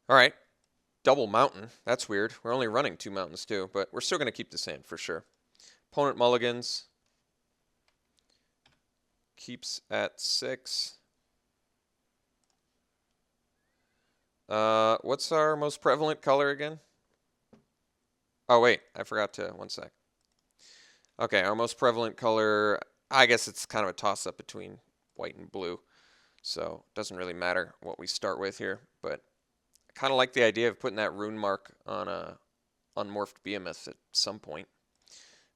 All right. Double mountain. That's weird. We're only running 2 mountains too, but we're still going to keep the sand for sure. Opponent mulligans. Keeps at 6. What's our most prevalent color again? Oh, wait. I forgot to. One sec. Okay, our most prevalent color, I guess it's kind of a toss-up between white and blue. So it doesn't really matter what we start with here. But I kind of like the idea of putting that rune mark on a unmorphed Behemoth at some point.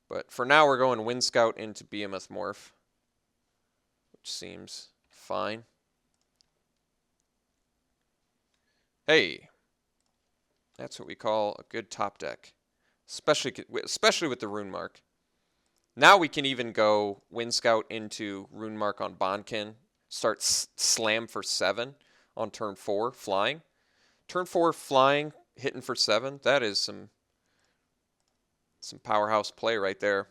But for now, we're going Wind Scout into Behemoth Morph, which seems fine. Hey, that's what we call a good top deck, especially with the rune mark. Now we can even go Wind Scout into rune mark on Bonkin, start slam for 7 on turn 4 flying. Turn 4 flying, hitting for 7. That is some powerhouse play right there.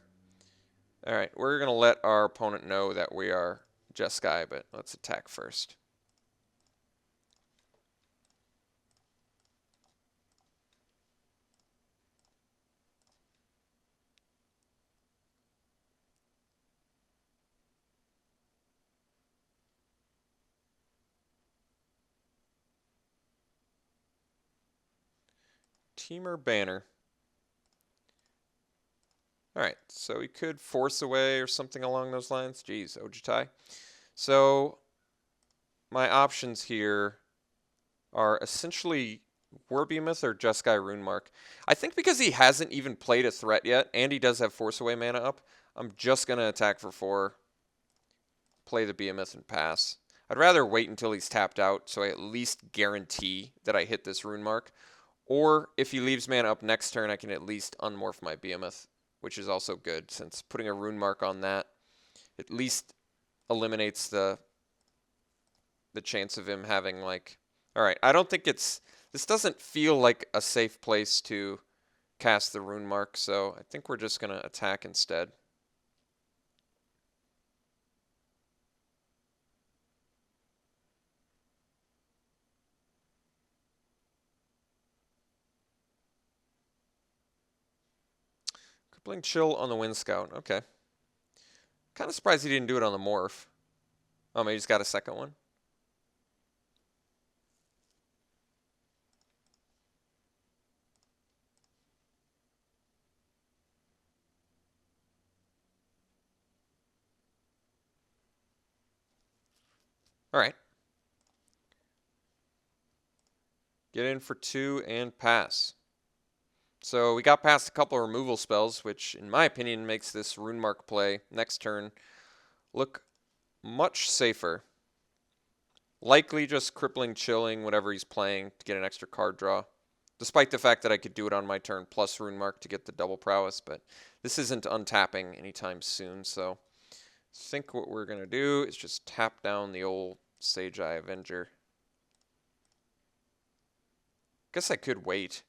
All right, we're going to let our opponent know that we are Jeskai, but let's attack first. Teamer banner. All right, so we could force away or something along those lines. Geez, Ojutai. So my options here are essentially Warbeamoth or Jeskai Runemark. I think because he hasn't even played a threat yet, and he does have Force Away mana up, I'm just going to attack for 4, play the Behemoth, and pass. I'd rather wait until he's tapped out so I at least guarantee that I hit this Runemark. Or if he leaves mana up next turn, I can at least unmorph my Behemoth, which is also good, since putting a Runemark on that at least eliminates the chance of him having, like... Alright, I don't think it's... This doesn't feel like a safe place to cast the Rune Mark, so I think we're just going to attack instead. Crippling Chill on the Wind Scout. Okay. Kind of surprised he didn't do it on the Morph. Oh, maybe he's got a second one? Alright. Get in for 2 and pass. So we got past a couple of removal spells, which in my opinion makes this Rune Mark play next turn look much safer. Likely just crippling, chilling, whatever he's playing to get an extra card draw. Despite the fact that I could do it on my turn plus Rune Mark to get the double prowess, but this isn't untapping anytime soon, so I think what we're going to do is just tap down the old Sage Eye Avenger. Guess I could wait.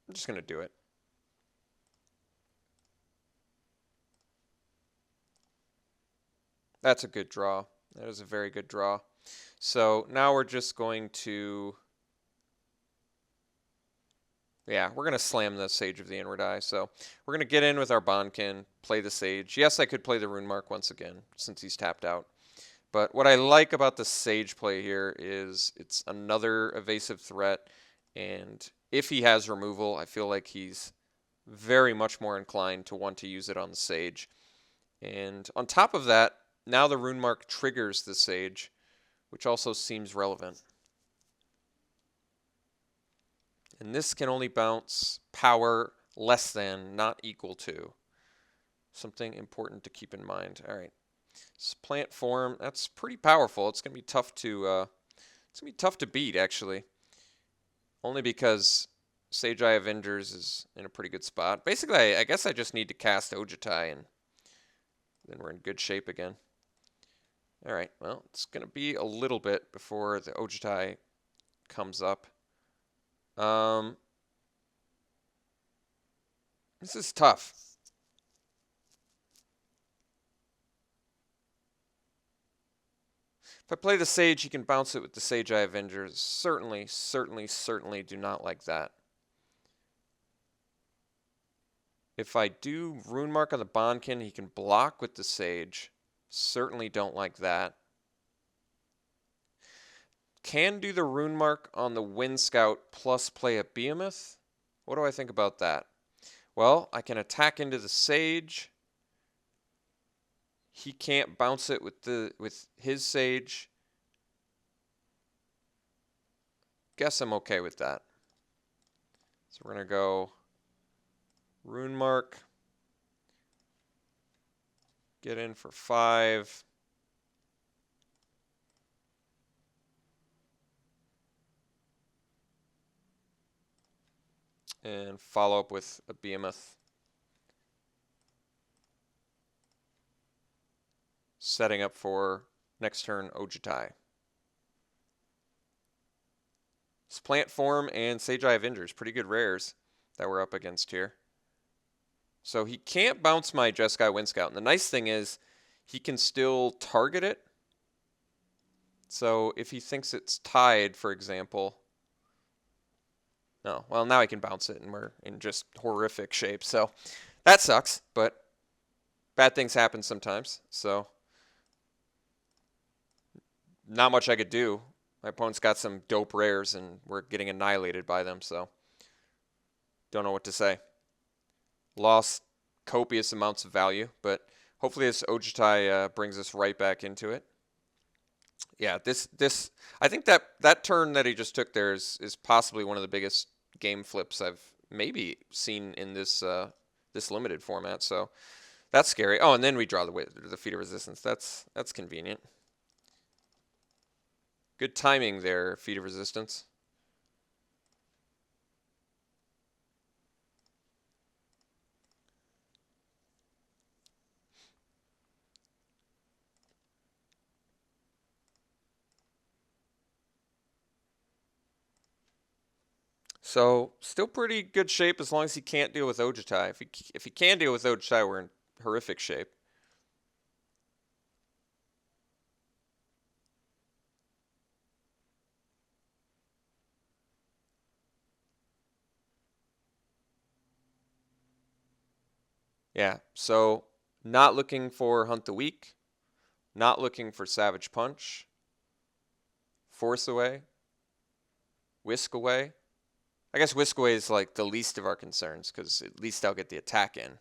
I'm just going to do it. That's a good draw. That is a very good draw. So now we're just going to... Yeah, we're going to slam the Sage of the Inward Eye. So we're going to get in with our Bonkin, play the Sage. Yes, I could play the Rune Mark once again, since he's tapped out. But what I like about the Sage play here is it's another evasive threat. And if he has removal, I feel like he's very much more inclined to want to use it on the Sage. And on top of that, now the Rune Mark triggers the Sage, which also seems relevant. And this can only bounce power less than, not equal to. Something important to keep in mind. All right. This plant form, that's pretty powerful. It's going to be tough to beat, actually. Only because Sage Eye Avengers is in a pretty good spot. Basically, I guess I just need to cast Ojutai, and then we're in good shape again. All right, well, it's going to be a little bit before the Ojutai comes up. This is tough. If I play the Sage, he can bounce it with the Sage Eye Avengers. Certainly, certainly, certainly do not like that. If I do Rune Mark on the Bondkin, he can block with the Sage. Certainly don't like that. Can do the Rune Mark on the Wind Scout plus play a Behemoth. What do I think about that? Well, I can attack into the Sage. He can't bounce it with his Sage. Guess I'm okay with that. So we're going to go Rune Mark. Get in for 5. And follow up with a Behemoth. Setting up for next turn Ojutai. Plant Form and Sage Eye Avengers. Pretty good rares that we're up against here. So he can't bounce my Jeskai Wind Scout. And the nice thing is he can still target it. So if he thinks it's tied, for example. No, well, now he can bounce it and we're in just horrific shape. So that sucks, but bad things happen sometimes. So not much I could do. My opponent's got some dope rares and we're getting annihilated by them. So don't know what to say. Lost copious amounts of value, but hopefully this Ojutai brings us right back into it. Yeah, this I think that turn that he just took there is possibly one of the biggest game flips I've maybe seen in this this limited format. So that's scary. Oh, and then we draw the Feat of Resistance. That's convenient. Good timing there, Feat of Resistance. So still pretty good shape as long as he can't deal with Ojutai. If he can deal with Ojutai, we're in horrific shape. Yeah, so not looking for Hunt the Weak, not looking for Savage Punch, Force Away, Whisk Away. I guess Whisk Away is like the least of our concerns because at least I'll get the attack in.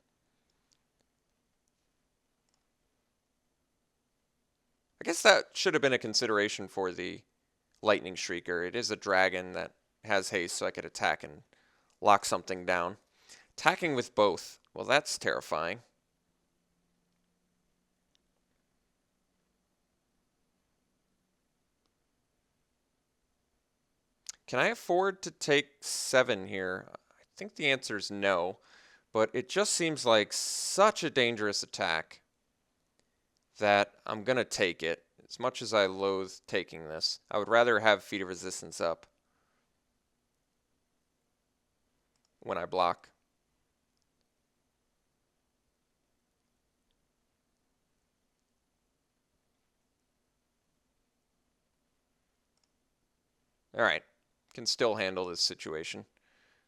I guess that should have been a consideration for the Lightning Shrieker. It is a dragon that has haste, so I could attack and lock something down. Attacking with both. Well, that's terrifying. Can I afford to take 7 here? I think the answer is no, but it just seems like such a dangerous attack that I'm going to take it. As much as I loathe taking this, I would rather have Feat of Resistance up when I block. All right, can still handle this situation.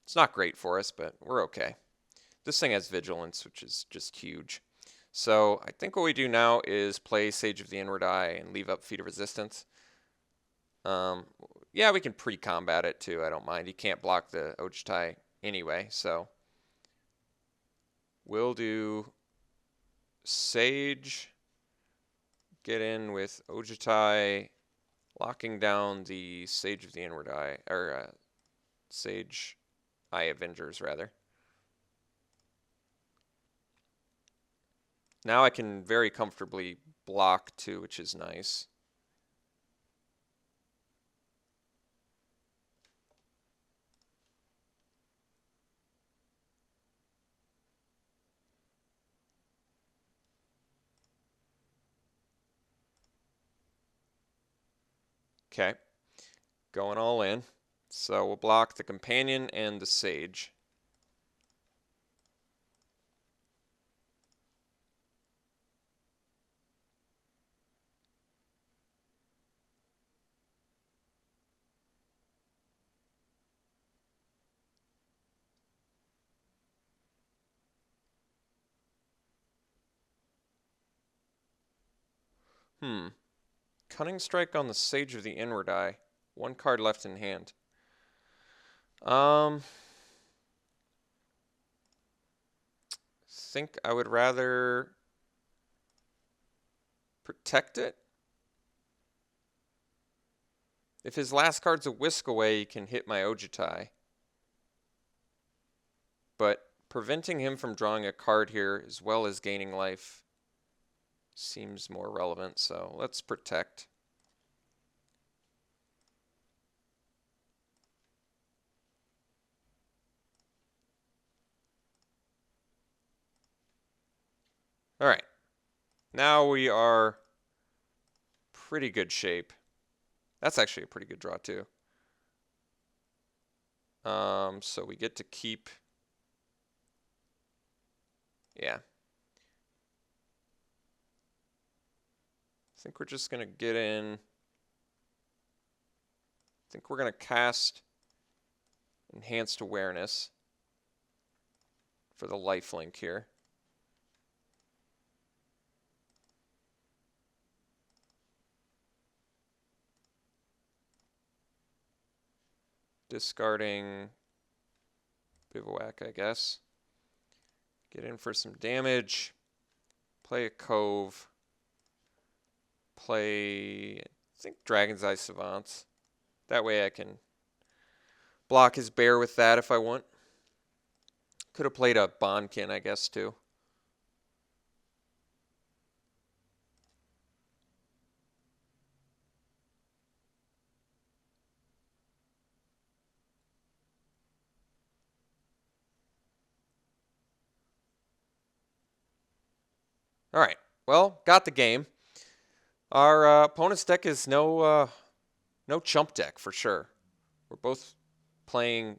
It's not great for us, but we're okay. This thing has Vigilance, which is just huge. So I think what we do now is play Sage of the Inward Eye and leave up Feat of Resistance. Yeah, we can pre-combat it too. I don't mind. He can't block the Ojutai anyway, so we'll do Sage, get in with Ojutai, locking down the Sage of the Inward Eye, or Sage Eye Avengers, rather. Now I can very comfortably block too, which is nice. Okay, going all in. So we'll block the Companion and the Sage. Cunning Strike on the Sage of the Inward Eye. 1 card left in hand. Think I would rather protect it. If his last card's a Whisk Away, he can hit my Ojutai. But preventing him from drawing a card here as well as gaining life seems more relevant, so let's protect. All right, now we are pretty good shape. That's actually a pretty good draw too. So we get to keep, yeah. I think we're just gonna get in. I think we're gonna cast Enhanced Awareness for the lifelink here. Discarding Bivouac, I guess. Get in for some damage. Play a Cove. Play, I think, Dragon's Eye Savants. That way I can block his bear with that if I want. Could have played a Bondkin, I guess, too. All right, well, got the game. Our opponent's deck is no chump deck for sure. We're both playing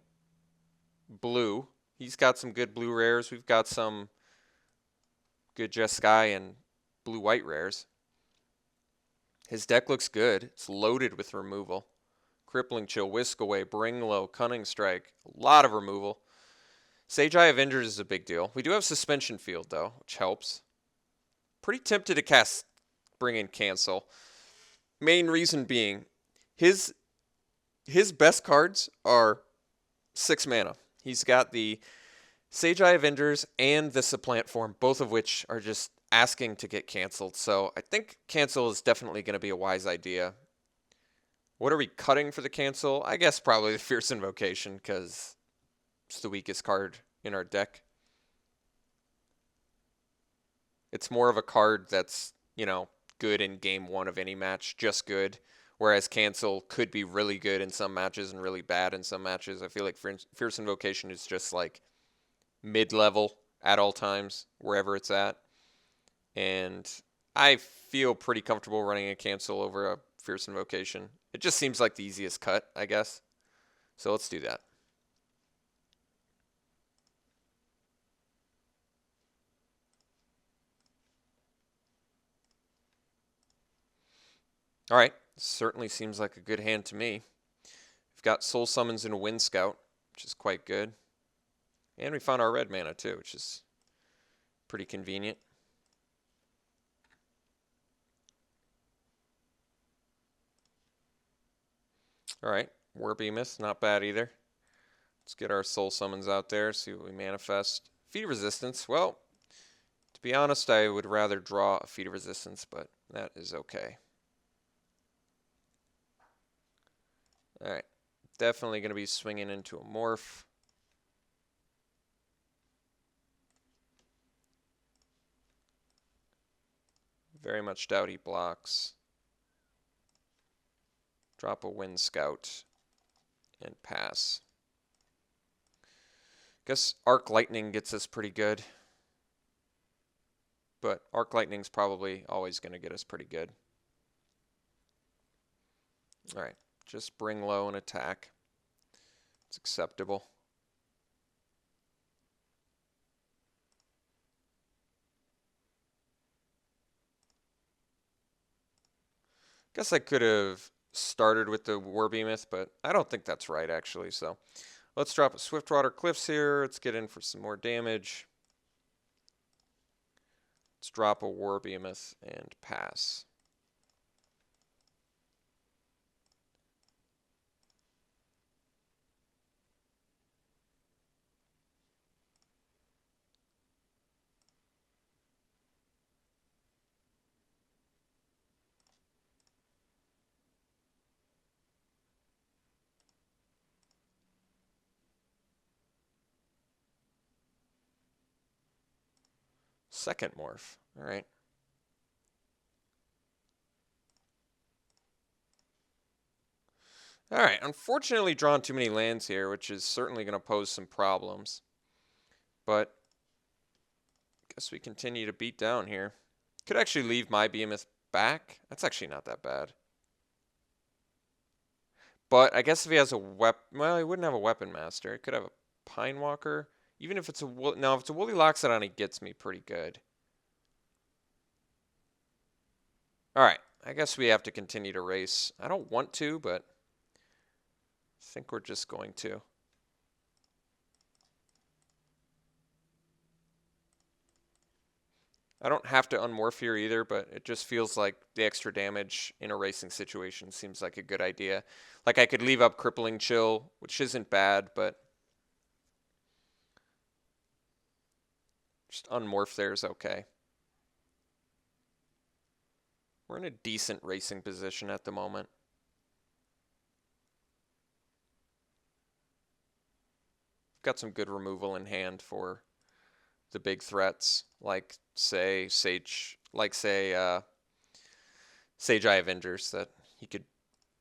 blue. He's got some good blue rares. We've got some good Jeskai and blue-white rares. His deck looks good. It's loaded with removal. Crippling Chill, Whisk Away, Bring Low, Cunning Strike. A lot of removal. Sage Eye Avengers is a big deal. We do have Suspension Field, though, which helps. Pretty tempted to cast Bring and Cancel. Main reason being, his best cards are 6 mana. He's got the Sage Eye Avengers and the Supplant form, both of which are just asking to get canceled. So I think cancel is definitely going to be a wise idea. What are we cutting for the cancel? I guess probably the Fierce Invocation, because it's the weakest card in our deck. It's more of a card that's, good in game 1 of any match, just good. Whereas cancel could be really good in some matches and really bad in some matches. I feel like Fierce Invocation is just like mid-level at all times, wherever it's at. And I feel pretty comfortable running a cancel over a Fierce Invocation. It just seems like the easiest cut, I guess. So let's do that. All right, certainly seems like a good hand to me. We've got Soul Summons and a Wind Scout, which is quite good. And we found our red mana too, which is pretty convenient. All right, War Behemoth, not bad either. Let's get our Soul Summons out there, see what we manifest. Feat of Resistance, well, to be honest, I would rather draw a Feat of Resistance, but that is okay. All right, definitely going to be swinging into a Morph. Very much doubt he blocks. Drop a Wind Scout and pass. Guess Arc Lightning gets us pretty good. But Arc Lightning's probably always going to get us pretty good. All right, just bring low and attack. It's acceptable. Guess I could have started with the War Behemoth, but I don't think that's right, actually. So let's drop a Swiftwater Cliffs here. Let's get in for some more damage. Let's drop a War Behemoth and pass. Second morph. All right. All right. Unfortunately, drawn too many lands here, which is certainly going to pose some problems. But I guess we continue to beat down here. Could actually leave my behemoth back. That's actually not that bad. But I guess if he has a weapon, well, he wouldn't have a weapon master. He could have a Pine Walker. Even if it's a no, if it's a Woolly Loxodon, he gets me pretty good. All right, I guess we have to continue to race. I don't want to, but I think we're just going to. I don't have to unmorph here either, but it just feels like the extra damage in a racing situation seems like a good idea. Like I could leave up Crippling Chill, which isn't bad, but just unmorph there is okay. We're in a decent racing position at the moment. We've got some good removal in hand for the big threats, like say Sage Eye Avengers that he could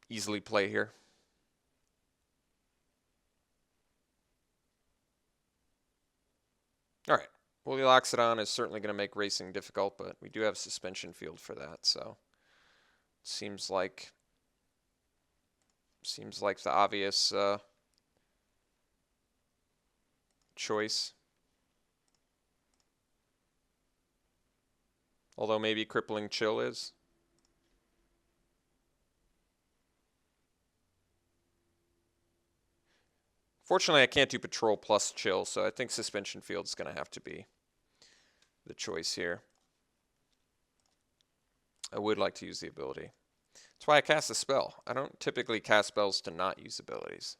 easily play here. All right, Woolly Loxodon is certainly going to make racing difficult, but we do have Suspension Field for that, so seems like the obvious choice. Although maybe Crippling Chill is. Fortunately, I can't do Patrol plus Chill, so I think Suspension Field is going to have to be the choice here. I would like to use the ability. That's why I cast a spell. I don't typically cast spells to not use abilities.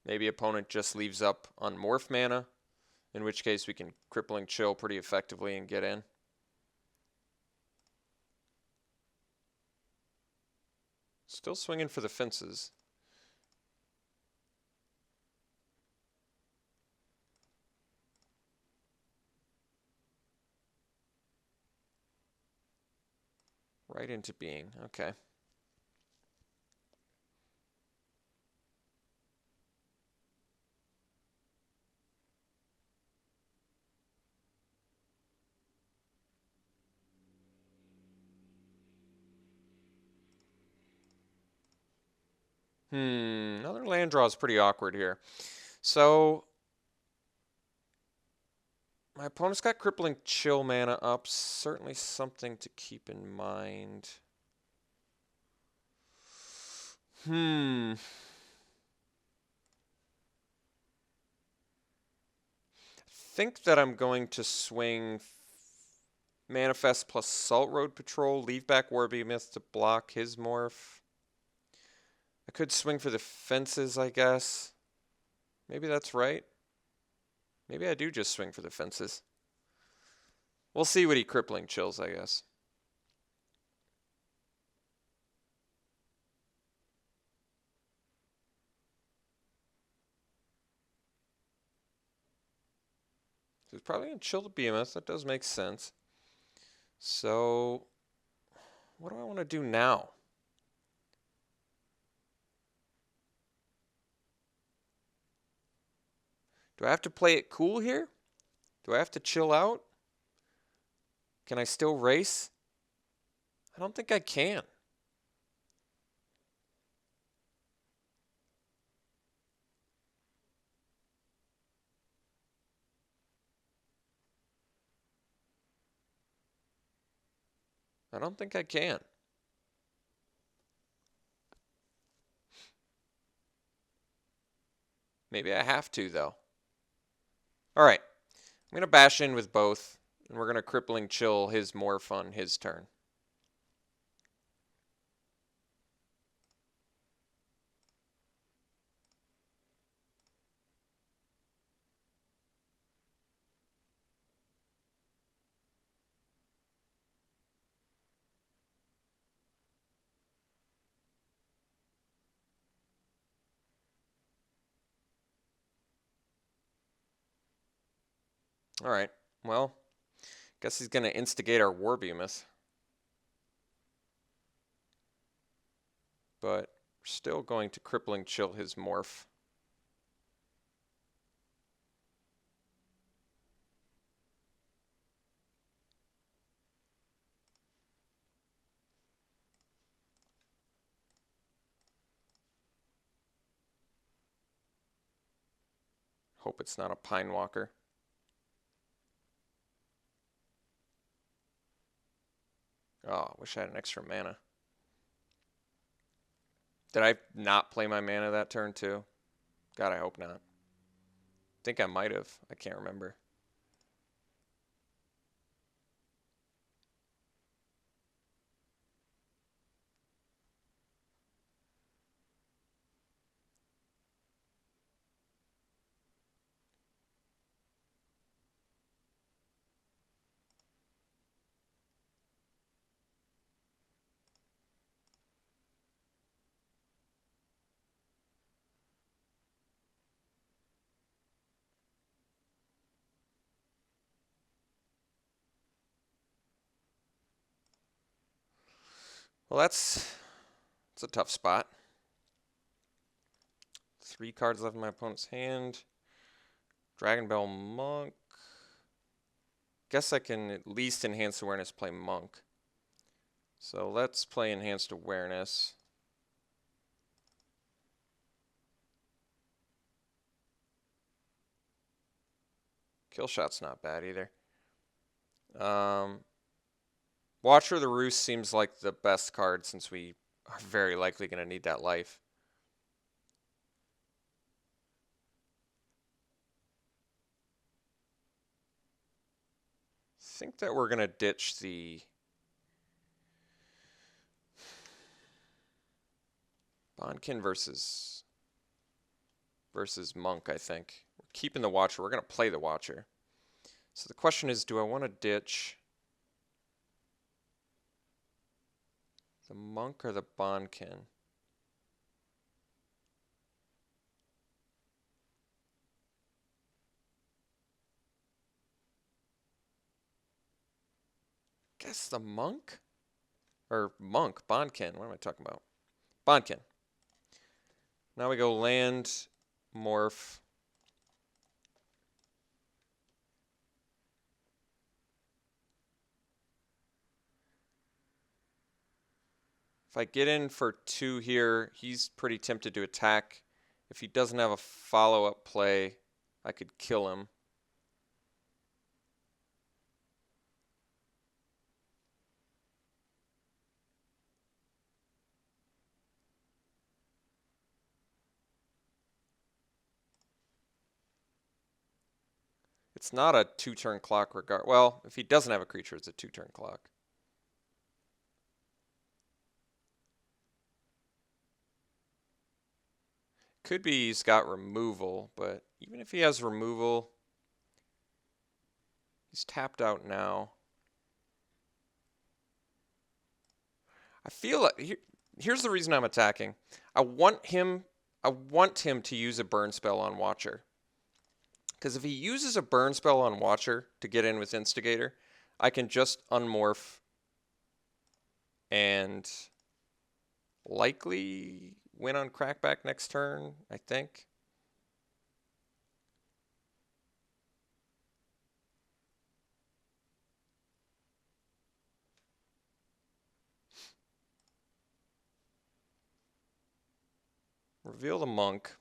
Maybe opponent just leaves up on Morph mana, in which case we can Crippling Chill pretty effectively and get in. Still swinging for the fences. Right into being. Okay. Another land draw is pretty awkward here. So my opponent's got Crippling Chill mana up. Certainly something to keep in mind. I think that I'm going to swing Manifest plus Salt Road Patrol, leave back Warbehemoth to block his morph. I could swing for the fences, I guess. Maybe that's right. Maybe I do just swing for the fences. We'll see what he Crippling Chills, I guess. So he's probably going to chill the Behemoth. That does make sense. So what do I want to do now? Do I have to play it cool here? Do I have to chill out? Can I still race? I don't think I can. I don't think I can. Maybe I have to, though. All right. I'm going to bash in with both, and we're going to Crippling Chill his morph on his turn. Alright, well, guess he's gonna instigate our War Behemoth. But we're still going to Crippling Chill his Morph. Hope it's not a Pine Walker. Oh, wish I had an extra mana. Did I not play my mana that turn too? God, I hope not. Think I might have. I can't remember. Well, it's a tough spot. 3 cards left in my opponent's hand. Dragon Bell Monk. Guess I can at least Enhanced Awareness play Monk. So let's play Enhanced Awareness. Kill Shot's not bad either. Watcher of the Roost seems like the best card since we are very likely going to need that life. I think that we're going to ditch the Bondkin versus Monk, I think. We're keeping the Watcher. We're going to play the Watcher. So the question is, do I want to ditch the Monk or the Bondkin? Guess the Monk? Or Monk, Bondkin. What am I talking about? Bondkin. Now we go land, morph. If I get in for 2 here, he's pretty tempted to attack. If he doesn't have a follow-up play, I could kill him. It's not a 2-turn clock regard. Well, if he doesn't have a creature, it's a 2-turn clock. Could be he's got removal, but even if he has removal, he's tapped out now. I feel like here's the reason I'm attacking. I want him to use a burn spell on Watcher. Because if he uses a burn spell on Watcher to get in with Instigator, I can just unmorph and likely win on Crackback next turn, I think. Reveal the Monk.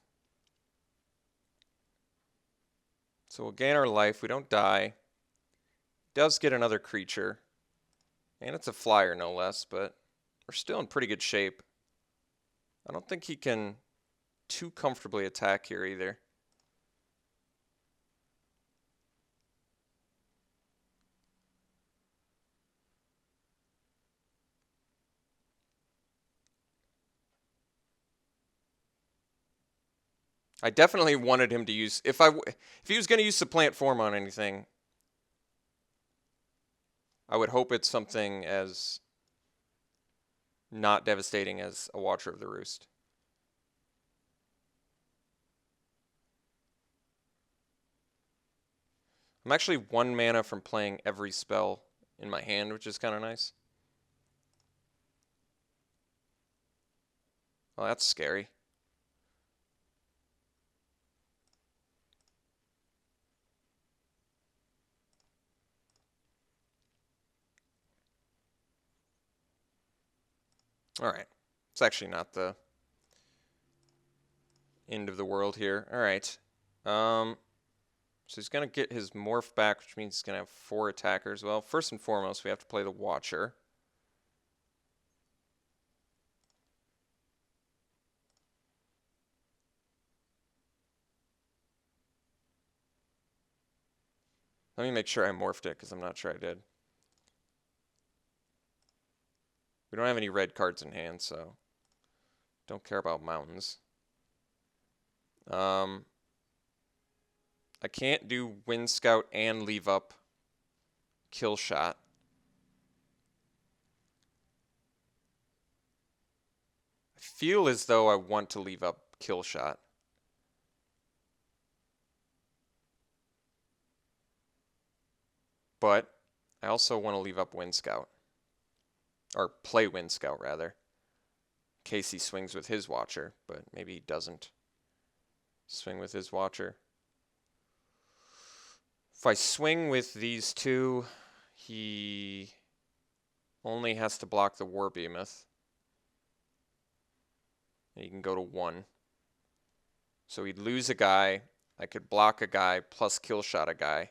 So we'll gain our life. We don't die. Does get another creature. And it's a flyer, no less, but we're still in pretty good shape. I don't think he can too comfortably attack here either. I definitely wanted him to use, if he was going to use Supplant Form on anything, I would hope it's something as not devastating as a Watcher of the Roost. I'm actually 1 mana from playing every spell in my hand, which is kind of nice. Well, that's scary. Alright. It's actually not the end of the world here. Alright. So he's going to get his morph back, which means he's going to have 4 attackers. Well, first and foremost, we have to play the Watcher. Let me make sure I morphed it, because I'm not sure I did. We don't have any red cards in hand, so don't care about mountains. I can't do Wind Scout and leave up Kill Shot. I feel as though I want to leave up Kill Shot. But I also want to leave up Wind Scout. Or play Wind Scout, rather. In case he swings with his Watcher, but maybe he doesn't swing with his Watcher. If I swing with these two, he only has to block the War Behemoth. And he can go to 1. So he'd lose a guy. I could block a guy plus kill shot a guy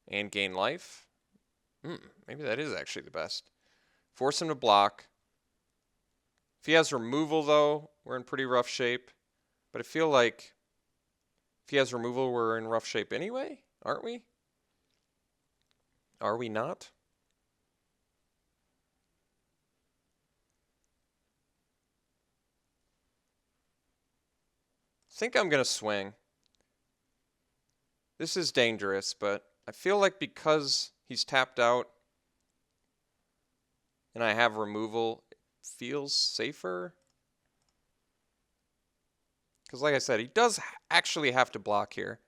and gain life. Maybe that is actually the best. Force him to block. If he has removal, though, we're in pretty rough shape. But I feel like if he has removal, we're in rough shape anyway, aren't we? Are we not? I think I'm going to swing. This is dangerous, but I feel like because he's tapped out and I have removal, it feels safer. Because like I said, he does actually have to block here.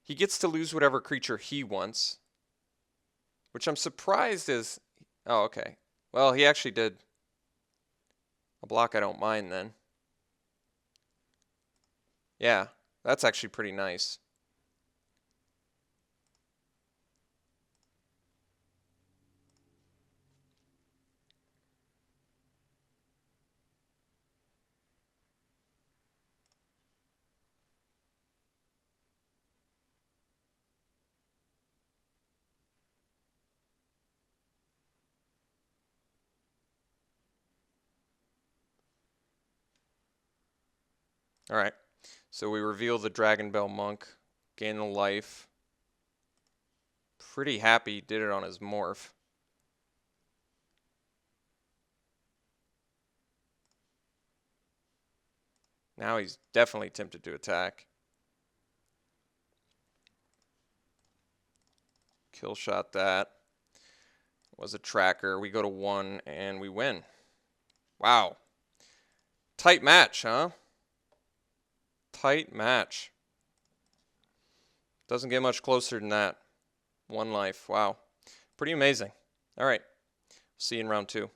He gets to lose whatever creature he wants, which I'm surprised is... Oh, okay. Well, he actually did a block I don't mind then. Yeah, that's actually pretty nice. Alright, so we reveal the Dragon Bell Monk, gain a life. Pretty happy he did it on his morph. Now he's definitely tempted to attack. Kill shot that. Was a tracker. We go to 1 and we win. Wow. Tight match, huh? Tight match. Doesn't get much closer than that. 1 life. Wow. Pretty amazing. All right. See you in round 2.